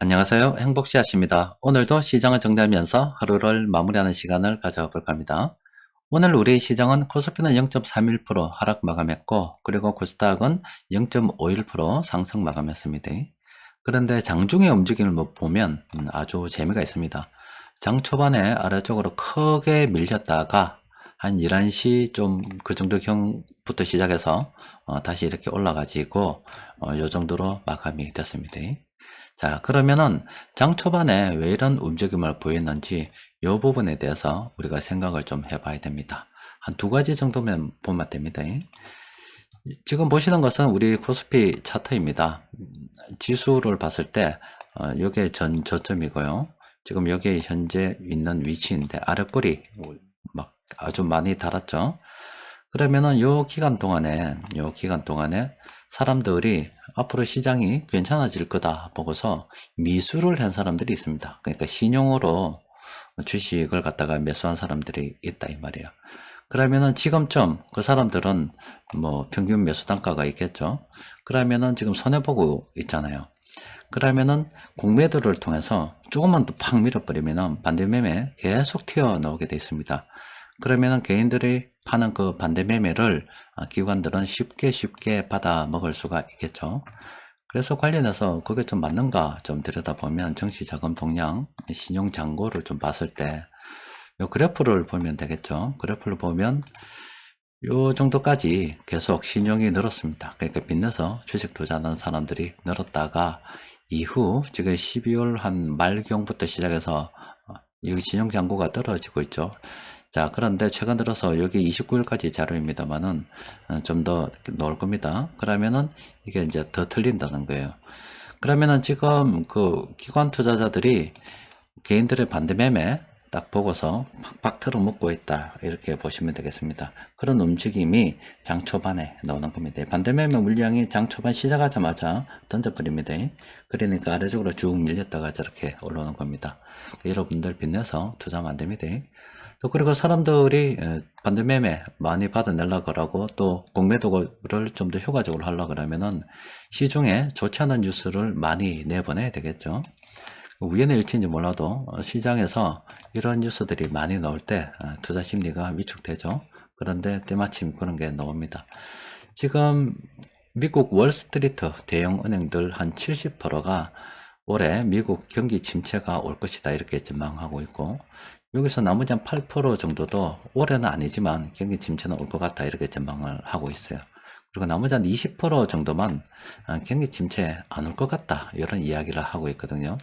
안녕하세요. 행복씨앗입니다. 오늘도 시장을 정리하면서 하루를 마무리하는 시간을 가져볼까 합니다. 오늘 우리 시장은 코스피는 0.31% 하락 마감했고, 그리고 코스닥은 0.51% 상승 마감했습니다. 그런데 장중의 움직임을 보면 아주 재미가 있습니다. 장 초반에 아래쪽으로 크게 밀렸다가 한 11시 좀 그 정도 경부터 시작해서 다시 이렇게 올라가지고 요 정도로 마감이 됐습니다. 자, 그러면은 장 초반에 왜 이런 움직임을 보였는지 이 부분에 대해서 우리가 생각을 좀 해봐야 됩니다. 한 두 가지 정도면 보면 됩니다. 지금 보시는 것은 우리 코스피 차트입니다. 지수를 봤을 때 이게 전 저점이고요. 지금 여기에 현재 있는 위치인데 아랫골이 막 아주 많이 달았죠. 그러면은 요 기간 동안에 사람들이 앞으로 시장이 괜찮아질 거다 보고서 미수를 한 사람들이 있습니다. 그러니까 신용으로 주식을 갖다가 매수한 사람들이 있다 이 말이에요. 그러면은 지금쯤 그 사람들은 뭐 평균 매수 단가가 있겠죠. 그러면은 지금 손해보고 있잖아요. 그러면은 공매도를 통해서 조금만 더 팍 밀어버리면은 반대매매 계속 튀어나오게 되어 있습니다. 그러면은 개인들이 파는 그 반대매매를 기관들은 쉽게 받아 먹을 수가 있겠죠. 그래서 관련해서 그게 좀 맞는가 좀 들여다보면 정시자금 동향, 신용잔고를 좀 봤을 때 요 그래프를 보면 되겠죠. 그래프를 보면 요 정도까지 계속 신용이 늘었습니다. 그러니까 빚내서 주식 투자하는 사람들이 늘었다가 이후 지금 12월 한 말경부터 시작해서 여기 신용잔고가 떨어지고 있죠. 자, 그런데 최근 들어서 여기 29일까지 자료입니다만은 좀 더 나올 겁니다. 그러면은 이게 이제 더 틀린다는 거예요. 그러면은 지금 그 기관 투자자들이 개인들의 반대 매매 딱 보고서 팍팍 틀어먹고 있다 이렇게 보시면 되겠습니다. 그런 움직임이 장 초반에 나오는 겁니다. 반대 매매 물량이 장 초반 시작하자마자 던져버립니다. 그러니까 아래쪽으로 쭉 밀렸다가 저렇게 올라오는 겁니다. 여러분들 빚내서 투자하면 안 됩니다. 또 그리고 사람들이 반대 매매 많이 받아내려고 하고 또 공매도를 좀 더 효과적으로 하려고 하면은 시중에 좋지 않은 뉴스를 많이 내보내야 되겠죠. 우연의 일치인지 몰라도 시장에서 이런 뉴스들이 많이 나올 때 투자 심리가 위축되죠. 그런데 때마침 그런 게 나옵니다. 지금 미국 월스트리트 대형 은행들 한 70%가 올해 미국 경기 침체가 올 것이다 이렇게 전망하고 있고, 여기서 나머지 한 8% 정도도 올해는 아니지만 경기 침체는 올 것 같다 이렇게 전망을 하고 있어요. 그리고 나머지 한 20% 정도만 경기 침체 안 올 것 같다 이런 이야기를 하고 있거든요.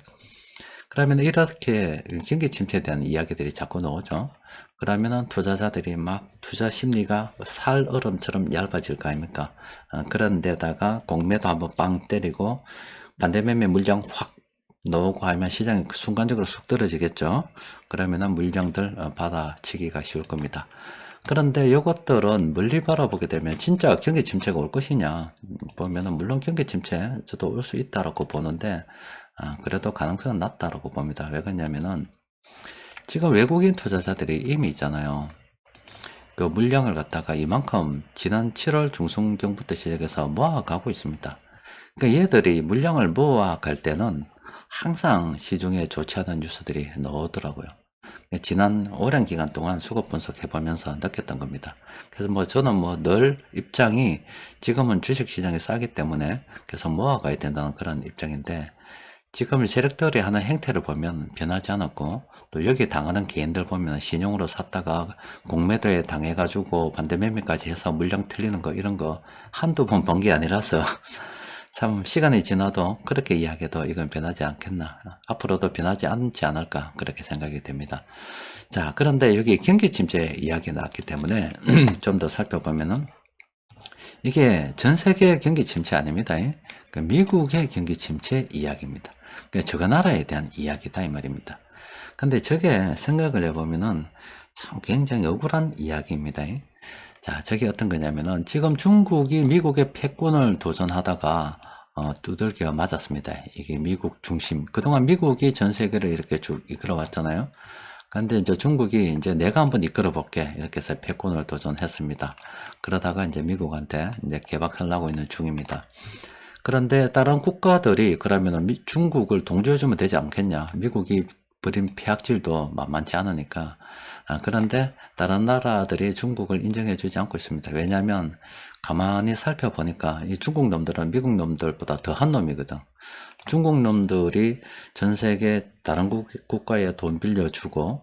그러면 이렇게 경기 침체에 대한 이야기들이 자꾸 나오죠. 그러면은 투자자들이 막 투자 심리가 살얼음처럼 얇아질 거 아닙니까? 그런 데다가 공매도 한번 빵 때리고 반대매매 물량 확 나오고 하면 시장이 순간적으로 쑥 떨어지겠죠. 그러면은 물량들 받아치기가 쉬울 겁니다. 그런데 이것들은 멀리 바라보게 되면 진짜 경기 침체가 올 것이냐 보면은 물론 경기 침체 저도 올 수 있다라고 보는데 그래도 가능성은 낮다라고 봅니다. 왜 그러냐면은 지금 외국인 투자자들이 이미 있잖아요. 그 물량을 갖다가 이만큼 지난 7월 중순경부터 시작해서 모아가고 있습니다. 그러니까 얘들이 물량을 모아갈 때는 항상 시중에 좋지 않은 뉴스들이 나오더라고요. 지난 오랜 기간 동안 수급 분석해보면서 느꼈던 겁니다. 그래서 뭐 저는 뭐 늘 입장이 지금은 주식시장이 싸기 때문에 계속 모아가야 된다는 그런 입장인데, 지금 세력들이 하는 행태를 보면 변하지 않았고, 또 여기 당하는 개인들 보면 신용으로 샀다가 공매도에 당해가지고 반대매매까지 해서 물량 틀리는 거 이런 거 한두 번 본 게 아니라서 참 시간이 지나도 그렇게 이야기해도 이건 변하지 않겠나, 앞으로도 변하지 않지 않을까 그렇게 생각이 됩니다. 자, 그런데 여기 경기 침체 이야기 나왔기 때문에 좀 더 살펴보면은 이게 전 세계 경기 침체 아닙니다. 그 미국의 경기 침체 이야기입니다. 그 저거 나라에 대한 이야기다 이 말입니다. 근데 저게 생각을 해보면은 참 굉장히 억울한 이야기입니다. 자, 저게 어떤 거냐면은 지금 중국이 미국의 패권을 도전하다가 두들겨 맞았습니다. 이게 미국 중심. 그동안 미국이 전 세계를 이렇게 쭉 이끌어 왔잖아요. 근데 이제 중국이 이제 내가 한번 이끌어 볼게 이렇게 해서 패권을 도전했습니다. 그러다가 이제 미국한테 이제 개박살 나고 있는 중입니다. 그런데 다른 국가들이 그러면 중국을 동조해주면 되지 않겠냐? 미국이 벌인 폐악질도 만만치 않으니까. 그런데 다른 나라들이 중국을 인정해주지 않고 있습니다. 왜냐하면 가만히 살펴보니까 이 중국 놈들은 미국 놈들보다 더한 놈이거든. 중국 놈들이 전 세계 다른 국가에 돈 빌려주고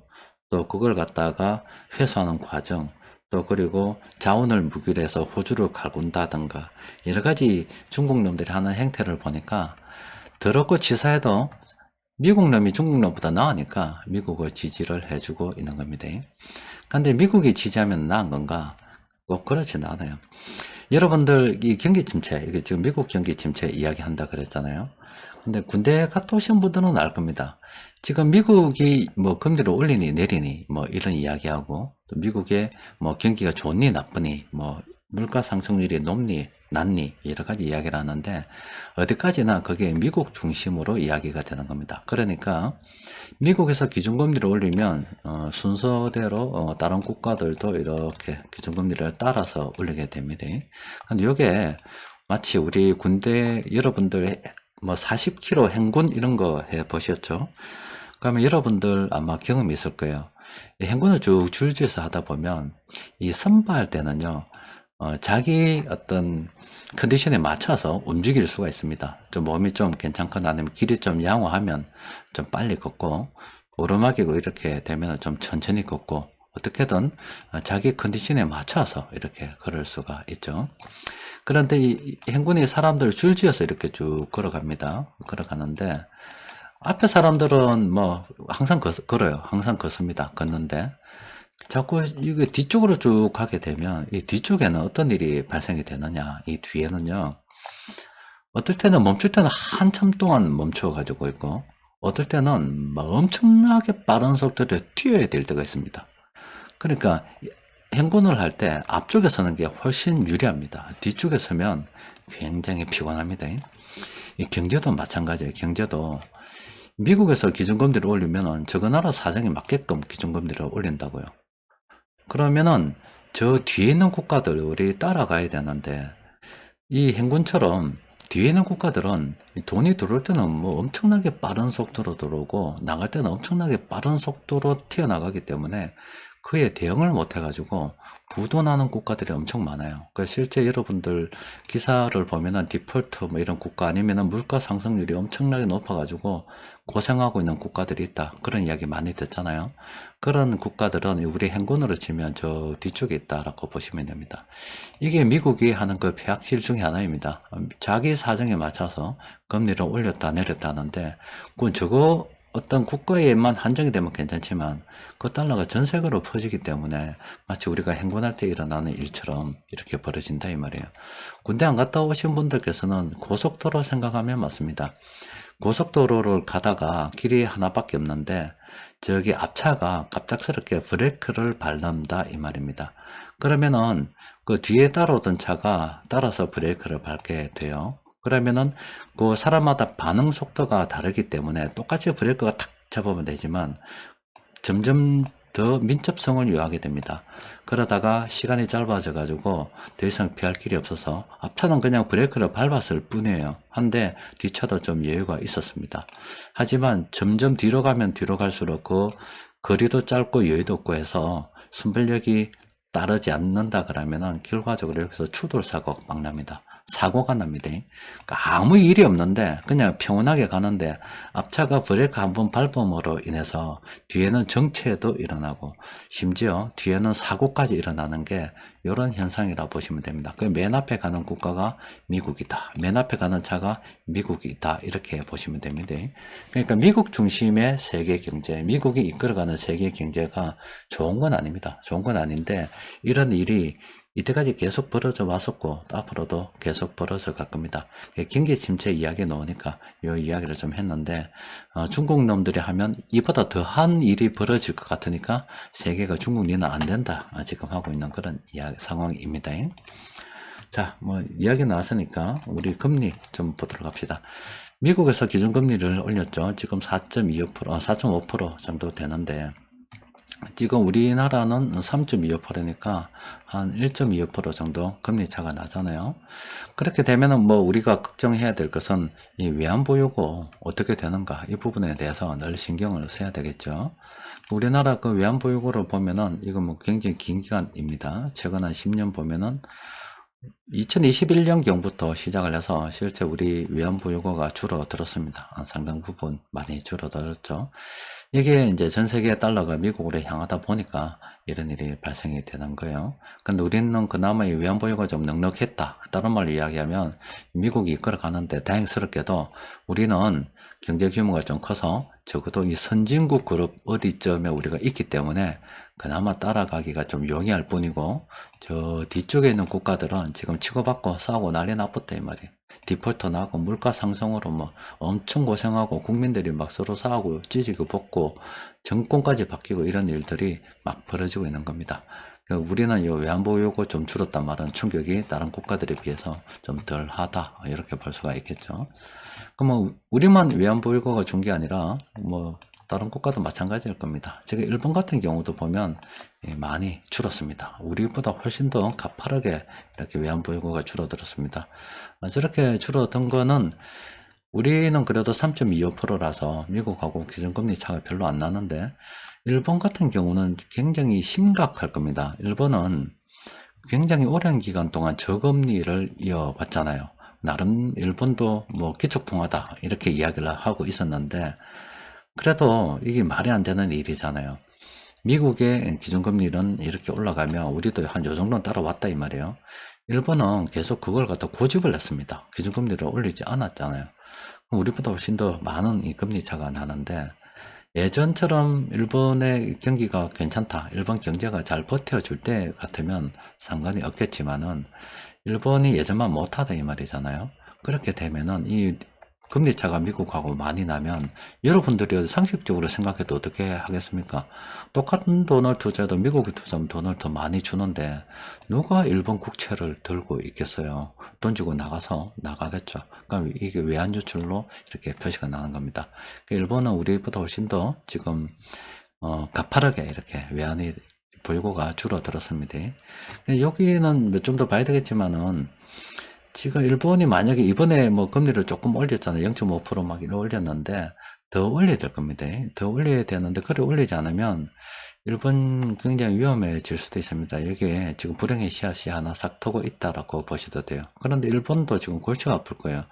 또 그걸 갖다가 회수하는 과정, 또 그리고 자원을 무기로 해서 호주를 갈군다든가 여러 가지 중국 놈들이 하는 행태를 보니까 더럽고 치사해도 미국 놈이 중국 놈보다 나으니까 미국을 지지를 해주고 있는 겁니다. 근데 미국이 지지하면 나은 건가? 꼭 그렇진 않아요. 여러분들 이 경기 침체, 이게 지금 미국 경기 침체 이야기한다 그랬잖아요. 근데 군대 갔다 오신 분들은 알 겁니다. 지금 미국이 뭐 금리를 올리니 내리니 뭐 이런 이야기하고 또 미국의 뭐 경기가 좋니 나쁘니 뭐 물가 상승률이 높니 낮니 여러 가지 이야기를 하는데 어디까지나 그게 미국 중심으로 이야기가 되는 겁니다. 그러니까 미국에서 기준금리를 올리면 순서대로 다른 국가들도 이렇게 기준금리를 따라서 올리게 됩니다. 근데 이게 마치 우리 군대 여러분들 뭐 40km 행군 이런 거 해 보셨죠? 그러면 여러분들 아마 경험이 있을 거예요. 이 행군을 쭉 줄지어서 하다 보면 이 선발할 때는요, 자기 어떤 컨디션에 맞춰서 움직일 수가 있습니다. 좀 몸이 좀 괜찮거나 아니면 길이 좀 양호하면 좀 빨리 걷고, 오르막이고 이렇게 되면 좀 천천히 걷고, 어떻게든 자기 컨디션에 맞춰서 이렇게 걸을 수가 있죠. 그런데 이 행군이 사람들을 줄지어서 이렇게 쭉 걸어갑니다. 걸어가는데, 앞에 사람들은 뭐 항상 걸어요. 항상 걷습니다. 걷는데, 자꾸 이게 뒤쪽으로 쭉 가게 되면 이 뒤쪽에는 어떤 일이 발생이 되느냐, 이 뒤에는요, 어떨 때는 멈출 때는 한참 동안 멈춰 가지고 있고 어떨 때는 막 엄청나게 빠른 속도로 뛰어야 될 때가 있습니다. 그러니까 행군을 할 때 앞쪽에 서는 게 훨씬 유리합니다. 뒤쪽에 서면 굉장히 피곤합니다. 이 경제도 마찬가지예요. 경제도 미국에서 기준금리를 올리면은 저 나라 사정에 맞게끔 기준금리를 올린다고요. 그러면은 저 뒤에 있는 국가들이 따라가야 되는데 이 행군처럼 뒤에 있는 국가들은 돈이 들어올 때는 뭐 엄청나게 빠른 속도로 들어오고 나갈 때는 엄청나게 빠른 속도로 튀어나가기 때문에 그에 대응을 못 해가지고 부도나는 국가들이 엄청 많아요. 그 실제 여러분들 기사를 보면은 디폴트 뭐 이런 국가 아니면은 물가 상승률이 엄청나게 높아가지고 고생하고 있는 국가들이 있다. 그런 이야기 많이 듣잖아요. 그런 국가들은 우리 행군으로 치면 저 뒤쪽에 있다라고 보시면 됩니다. 이게 미국이 하는 그 폐악질 중에 하나입니다. 자기 사정에 맞춰서 금리를 올렸다 내렸다 하는데 그건 저거 어떤 국가에만 한정이 되면 괜찮지만 그 달러가 전 세계로 퍼지기 때문에 마치 우리가 행군할 때 일어나는 일처럼 이렇게 벌어진다 이 말이에요. 군대 안 갔다 오신 분들께서는 고속도로 생각하면 맞습니다. 고속도로를 가다가 길이 하나밖에 없는데 저기 앞차가 갑작스럽게 브레이크를 밟는다 이 말입니다. 그러면은 그 뒤에 따라오던 차가 따라서 브레이크를 밟게 돼요. 그러면은 그 사람마다 반응 속도가 다르기 때문에 똑같이 브레이크가 탁 잡으면 되지만 점점 더 민첩성을 요하게 됩니다. 그러다가 시간이 짧아져 가지고 더 이상 피할 길이 없어서 앞차는 그냥 브레이크를 밟았을 뿐이에요. 한데 뒷차도 좀 여유가 있었습니다. 하지만 점점 뒤로 가면 뒤로 갈수록 그 거리도 짧고 여유도 없고 해서 순발력이 따르지 않는다 그러면은 결과적으로 여기서 추돌사고 막 납니다. 사고가 납니다. 그러니까 아무 일이 없는데 그냥 평온하게 가는데 앞차가 브레이크 한번 밟음으로 인해서 뒤에는 정체도 일어나고 심지어 뒤에는 사고까지 일어나는 게 이런 현상이라 보시면 됩니다. 그 맨 앞에 가는 국가가 미국이다. 맨 앞에 가는 차가 미국이다. 이렇게 보시면 됩니다. 그러니까 미국 중심의 세계 경제, 미국이 이끌어가는 세계 경제가 좋은 건 아닙니다. 좋은 건 아닌데 이런 일이 이때까지 계속 벌어져 왔었고 또 앞으로도 계속 벌어져 갈 겁니다. 경기 침체 이야기 나오니까 이 이야기를 좀 했는데 중국 놈들이 하면 이보다 더한 일이 벌어질 것 같으니까 세계가 중국 니는 안 된다 지금 하고 있는 그런 상황입니다. 자, 뭐 이야기 나왔으니까 우리 금리 좀 보도록 합시다. 미국에서 기준금리를 올렸죠. 지금 4.25%, 4.5% 정도 되는데 지금 우리나라는 3.25%니까 한 1.25% 정도 금리 차가 나잖아요. 그렇게 되면은 뭐 우리가 걱정해야 될 것은 이 외환보유고 어떻게 되는가, 이 부분에 대해서 늘 신경을 써야 되겠죠. 우리나라 그 외환보유고를 보면은 이건 뭐 굉장히 긴 기간입니다. 최근 한 10년 보면은 2021년경부터 시작을 해서 실제 우리 외환보유고가 줄어들었습니다. 상당 부분 많이 줄어들었죠. 이게 이제 전 세계 달러가 미국으로 향하다 보니까 이런 일이 발생이 되는 거예요. 근데 우리는 그나마 이 외환보유가 좀 넉넉했다. 다른 말로 이야기하면 미국이 이끌어 가는데 다행스럽게도 우리는 경제 규모가 좀 커서 적어도 이 선진국 그룹 어디쯤에 우리가 있기 때문에 그나마 따라가기가 좀 용이할 뿐이고, 저 뒤쪽에 있는 국가들은 지금 치고받고 싸우고 난리 났었다 이 말이에요. 디폴터 나고 물가 상승으로 뭐 엄청 고생하고 국민들이 막 서로 싸우고 찢고 벗고 정권까지 바뀌고 이런 일들이 막 벌어지고 있는 겁니다. 우리는 요 외환보유 요거 좀 줄었단 말은 충격이 다른 국가들에 비해서 좀 덜하다, 이렇게 볼 수가 있겠죠. 그럼 우리만 외환보유고가 준 게 아니라 뭐 다른 국가도 마찬가지일 겁니다. 제가 일본 같은 경우도 보면 많이 줄었습니다. 우리보다 훨씬 더 가파르게 이렇게 외환보유고가 줄어들었습니다. 저렇게 줄어든 거는 우리는 그래도 3.25%라서 미국하고 기준금리 차가 별로 안 나는데, 일본 같은 경우는 굉장히 심각할 겁니다. 일본은 굉장히 오랜 기간 동안 저금리를 이어왔잖아요. 나름 일본도 뭐 기축통화다 이렇게 이야기를 하고 있었는데, 그래도 이게 말이 안 되는 일이잖아요. 미국의 기준금리는 이렇게 올라가면 우리도 한 요 정도는 따라왔다 이 말이에요. 일본은 계속 그걸 갖다 고집을 했습니다. 기준금리를 올리지 않았잖아요. 우리보다 훨씬 더 많은 이 금리 차가 나는데, 예전처럼 일본의 경기가 괜찮다, 일본 경제가 잘 버텨줄 때 같으면 상관이 없겠지만은 일본이 예전만 못하다 이 말이잖아요. 그렇게 되면은 이 금리 차가 미국하고 많이 나면 여러분들이 상식적으로 생각해도 어떻게 하겠습니까? 똑같은 돈을 투자해도 미국이 투자하면 돈을 더 많이 주는데 누가 일본 국채를 들고 있겠어요? 돈 주고 나가겠죠. 그러니까 이게 외환유출로 이렇게 표시가 나는 겁니다. 일본은 우리보다 훨씬 더 지금 가파르게 이렇게 외환이 보유고가 줄어들었습니다. 여기는 좀 더 봐야 되겠지만은, 지금 일본이 만약에 이번에 뭐 금리를 조금 올렸잖아요. 0.5%막 이렇게 올렸는데 더 올려야 될 겁니다. 더 올려야 되는데 그래 올리지 않으면 일본 굉장히 위험해질 수도 있습니다. 여기에 지금 불행의 씨앗이 하나 싹 트고 있다라고 보셔도 돼요. 그런데 일본도 지금 골치가 아플 거예요.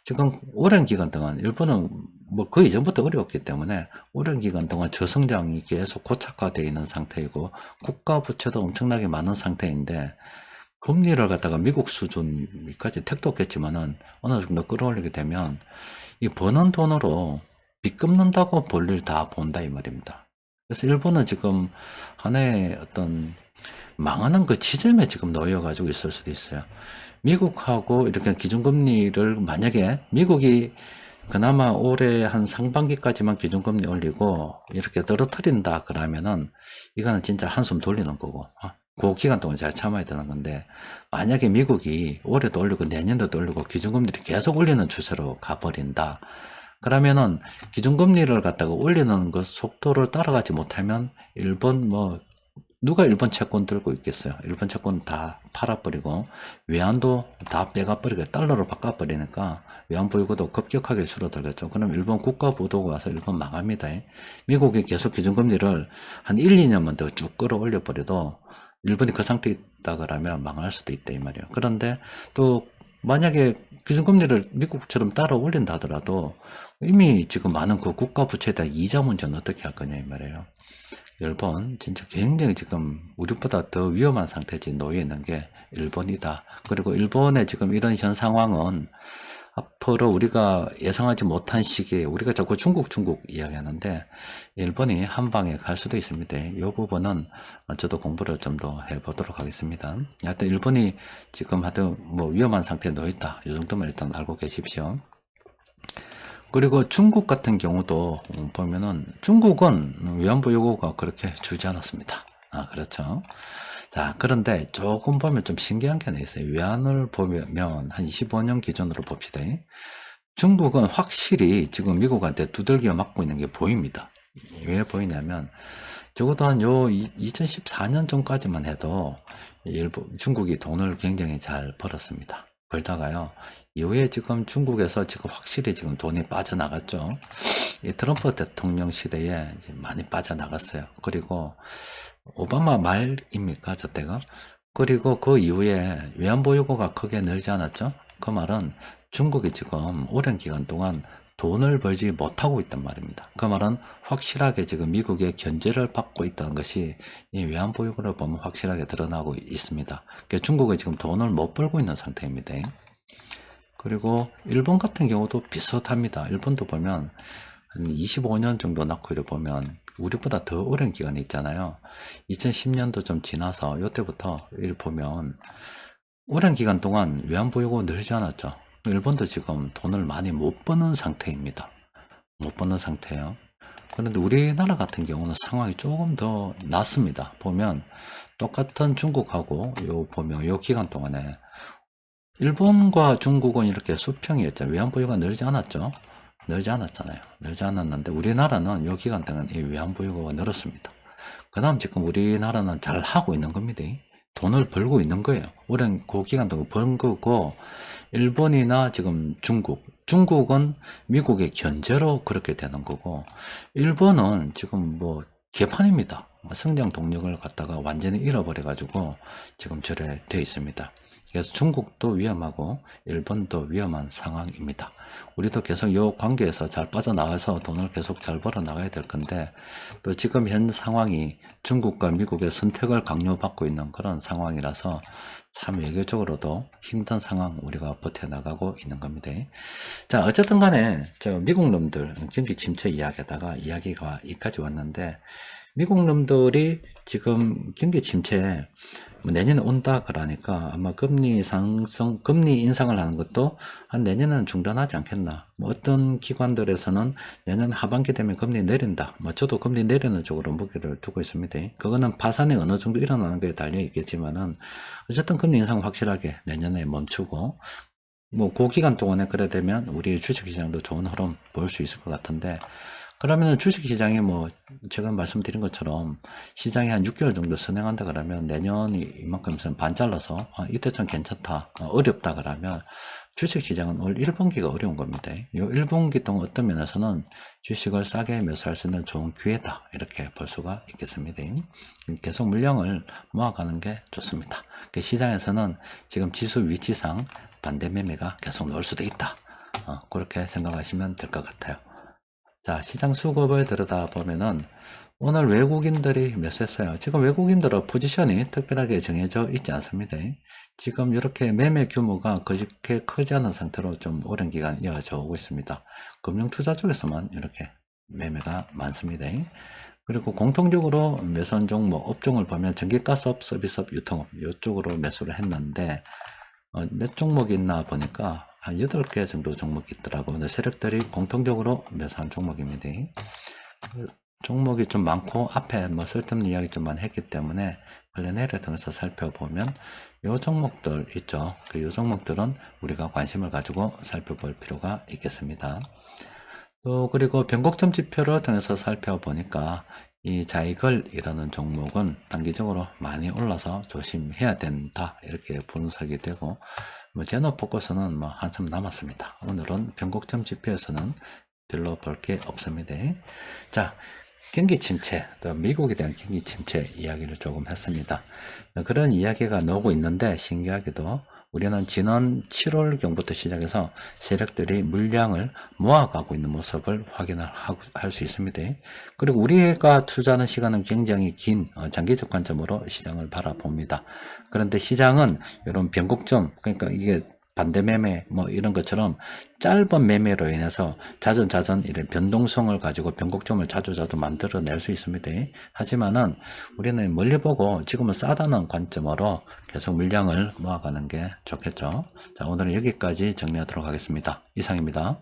지금 오랜 기간 동안 일본은 뭐 그 이전부터 어려웠기 때문에 오랜 기간 동안 저성장이 계속 고착화되어 있는 상태이고 국가 부채도 엄청나게 많은 상태인데, 금리를 갖다가 미국 수준까지 택도 없겠지만은 어느 정도 끌어올리게 되면 이 버는 돈으로 빚 갚는다고 볼일 다 본다 이 말입니다. 그래서 일본은 지금 하나의 어떤 망하는 그 지점에 지금 놓여 가지고 있을 수도 있어요. 미국하고 이렇게 기준금리를 만약에 미국이 그나마 올해 한 상반기까지만 기준금리 올리고 이렇게 떨어뜨린다 그러면은 이거는 진짜 한숨 돌리는 거고, 그 기간 동안 잘 참아야 되는 건데, 만약에 미국이 올해도 올리고 내년도도 올리고 기준금리를 계속 올리는 추세로 가버린다 그러면은 기준금리를 갖다가 올리는 그 속도를 따라가지 못하면 일본 뭐 누가 일본 채권 들고 있겠어요. 일본 채권 다 팔아버리고 외환도 다 빼가버리고 달러로 바꿔버리니까 외환 보유고도 급격하게 줄어들겠죠. 그럼 일본 국가 부도가 와서 일본 망합니다. 미국이 계속 기준금리를 한 1, 2년만 더 쭉 끌어올려 버려도 일본이 그 상태에 있다 그러면 망할 수도 있다 이 말이에요. 그런데 또 만약에 기준금리를 미국처럼 따라 올린다 하더라도 이미 지금 많은 그 국가 부채에 대한 이자 문제는 어떻게 할 거냐 이 말이에요. 일본 진짜 굉장히 지금 우리보다 더 위험한 상태에 놓여 있는 게 일본이다. 그리고 일본의 지금 이런 현 상황은 앞으로 우리가 예상하지 못한 시기에, 우리가 자꾸 중국 이야기하는데 일본이 한 방에 갈 수도 있습니다. 이 부분은 저도 공부를 좀 더 해보도록 하겠습니다. 하여튼 일본이 지금 하여튼 뭐 위험한 상태에 놓여 있다, 이 정도만 일단 알고 계십시오. 그리고 중국 같은 경우도 보면은 중국은 위안부 요구가 그렇게 주지 않았습니다. 그렇죠. 자, 그런데 조금 보면 좀 신기한 게 하나 있어요. 위안을 보면 한 25년 기준으로 봅시다. 중국은 확실히 지금 미국한테 두들겨 맞고 있는 게 보입니다. 왜 보이냐면 적어도 한 2014년 전까지만 해도 중국이 돈을 굉장히 잘 벌었습니다. 벌다가요, 이후에 지금 중국에서 지금 확실히 지금 돈이 빠져나갔죠. 이 트럼프 대통령 시대에 이제 많이 빠져나갔어요. 그리고 오바마 말입니까, 저 때가? 그리고 그 이후에 외환보유고가 크게 늘지 않았죠? 그 말은 중국이 지금 오랜 기간 동안 돈을 벌지 못하고 있단 말입니다. 그 말은 확실하게 지금 미국의 견제를 받고 있다는 것이 이 외환보유고를 보면 확실하게 드러나고 있습니다. 그러니까 중국이 지금 돈을 못 벌고 있는 상태입니다. 그리고 일본 같은 경우도 비슷합니다. 일본도 보면 한 25년 정도 낳고 이래 보면 우리보다 더 오랜 기간이 있잖아요. 2010년도 좀 지나서 이때부터 일 보면 오랜 기간 동안 외환보유고 늘지 않았죠. 일본도 지금 돈을 많이 못 버는 상태입니다. 못 버는 상태예요. 그런데 우리나라 같은 경우는 상황이 조금 더 낫습니다. 보면 똑같은 중국하고 보면 요 기간 동안에 일본과 중국은 이렇게 수평이었잖아요. 외환보유가 늘지 않았죠. 늘지 않았잖아요. 늘지 않았는데 우리나라는 요 기간 동안 이 외환보유고가 늘었습니다. 그 다음 지금 우리나라는 잘 하고 있는 겁니다. 돈을 벌고 있는 거예요. 오랜 그 기간 동안 번 거고, 일본이나 지금 중국은 미국의 견제로 그렇게 되는 거고, 일본은 지금 뭐 개판입니다. 성장 동력을 갖다가 완전히 잃어버려가지고 지금 저래 돼 있습니다. 그래서 중국도 위험하고 일본도 위험한 상황입니다. 우리도 계속 이 관계에서 잘 빠져나가서 돈을 계속 잘 벌어 나가야 될 건데, 또 지금 현 상황이 중국과 미국의 선택을 강요받고 있는 그런 상황이라서 참 외교적으로도 힘든 상황 우리가 버텨나가고 있는 겁니다. 자, 어쨌든 간에 저 미국 놈들 경기 침체 이야기하다가 이야기가 여기까지 왔는데, 미국 놈들이 지금 경기 침체 내년에 온다 그러니까 아마 금리 인상을 하는 것도 한 내년은 중단하지 않겠나. 뭐 어떤 기관들에서는 내년 하반기 되면 금리 내린다. 뭐 저도 금리 내리는 쪽으로 무게를 두고 있습니다. 그거는 파산이 어느 정도 일어나는 거에 달려 있겠지만은 어쨌든 금리 인상 확실하게 내년에 멈추고, 뭐 그 기간 동안에 그래 되면 우리 주식시장도 좋은 흐름 볼 수 있을 것 같은데, 그러면 주식시장이 뭐 제가 말씀드린 것처럼 시장이 한 6개월 정도 선행한다 그러면 내년이 이만큼 반 잘라서 이때쯤 괜찮다, 어렵다 그러면 주식시장은 올 1분기가 어려운 겁니다. 이 1분기 동안 어떤 면에서는 주식을 싸게 매수할 수 있는 좋은 기회다, 이렇게 볼 수가 있겠습니다. 계속 물량을 모아가는 게 좋습니다. 시장에서는 지금 지수 위치상 반대 매매가 계속 나올 수도 있다, 그렇게 생각하시면 될 것 같아요. 자, 시장 수급을 들여다보면은 오늘 외국인들이 매수했어요. 지금 외국인들의 포지션이 특별하게 정해져 있지 않습니다. 지금 이렇게 매매 규모가 그렇게 크지 않은 상태로 좀 오랜 기간 이어져 오고 있습니다. 금융투자 쪽에서만 이렇게 매매가 많습니다. 그리고 공통적으로 매수한 종목, 업종을 보면 전기가스업, 서비스업, 유통업 이쪽으로 매수를 했는데, 몇 종목이 있나 보니까 한 8개 정도 종목이 있더라고요. 근데 세력들이 공통적으로 매수한 종목입니다. 종목이 좀 많고 앞에 뭐 쓸데없는 이야기 좀 많이 했기 때문에 플래너를 통해서 살펴보면 요 종목들 있죠. 요 종목들은 우리가 관심을 가지고 살펴볼 필요가 있겠습니다. 또 그리고 변곡점 지표를 통해서 살펴보니까 이 자이걸이라는 종목은 단기적으로 많이 올라서 조심해야 된다, 이렇게 분석이 되고, 뭐 제너포커스는 뭐 한참 남았습니다. 오늘은 변곡점 지표에서는 별로 볼 게 없습니다. 자, 경기 침체, 또 미국에 대한 경기 침체 이야기를 조금 했습니다. 그런 이야기가 나오고 있는데, 신기하게도 우리는 지난 7월경부터 시작해서 세력들이 물량을 모아가고 있는 모습을 확인을 할 수 있습니다. 그리고 우리가 투자하는 시간은 굉장히 긴 장기적 관점으로 시장을 바라봅니다. 그런데 시장은 이런 변곡점, 그러니까 이게 반대 매매 뭐 이런 것처럼 짧은 매매로 인해서 자전 이런 변동성을 가지고 변곡점을 자주 만들어낼 수 있습니다. 하지만은 우리는 멀리 보고 지금은 싸다는 관점으로 계속 물량을 모아가는 게 좋겠죠. 자, 오늘은 여기까지 정리하도록 하겠습니다. 이상입니다.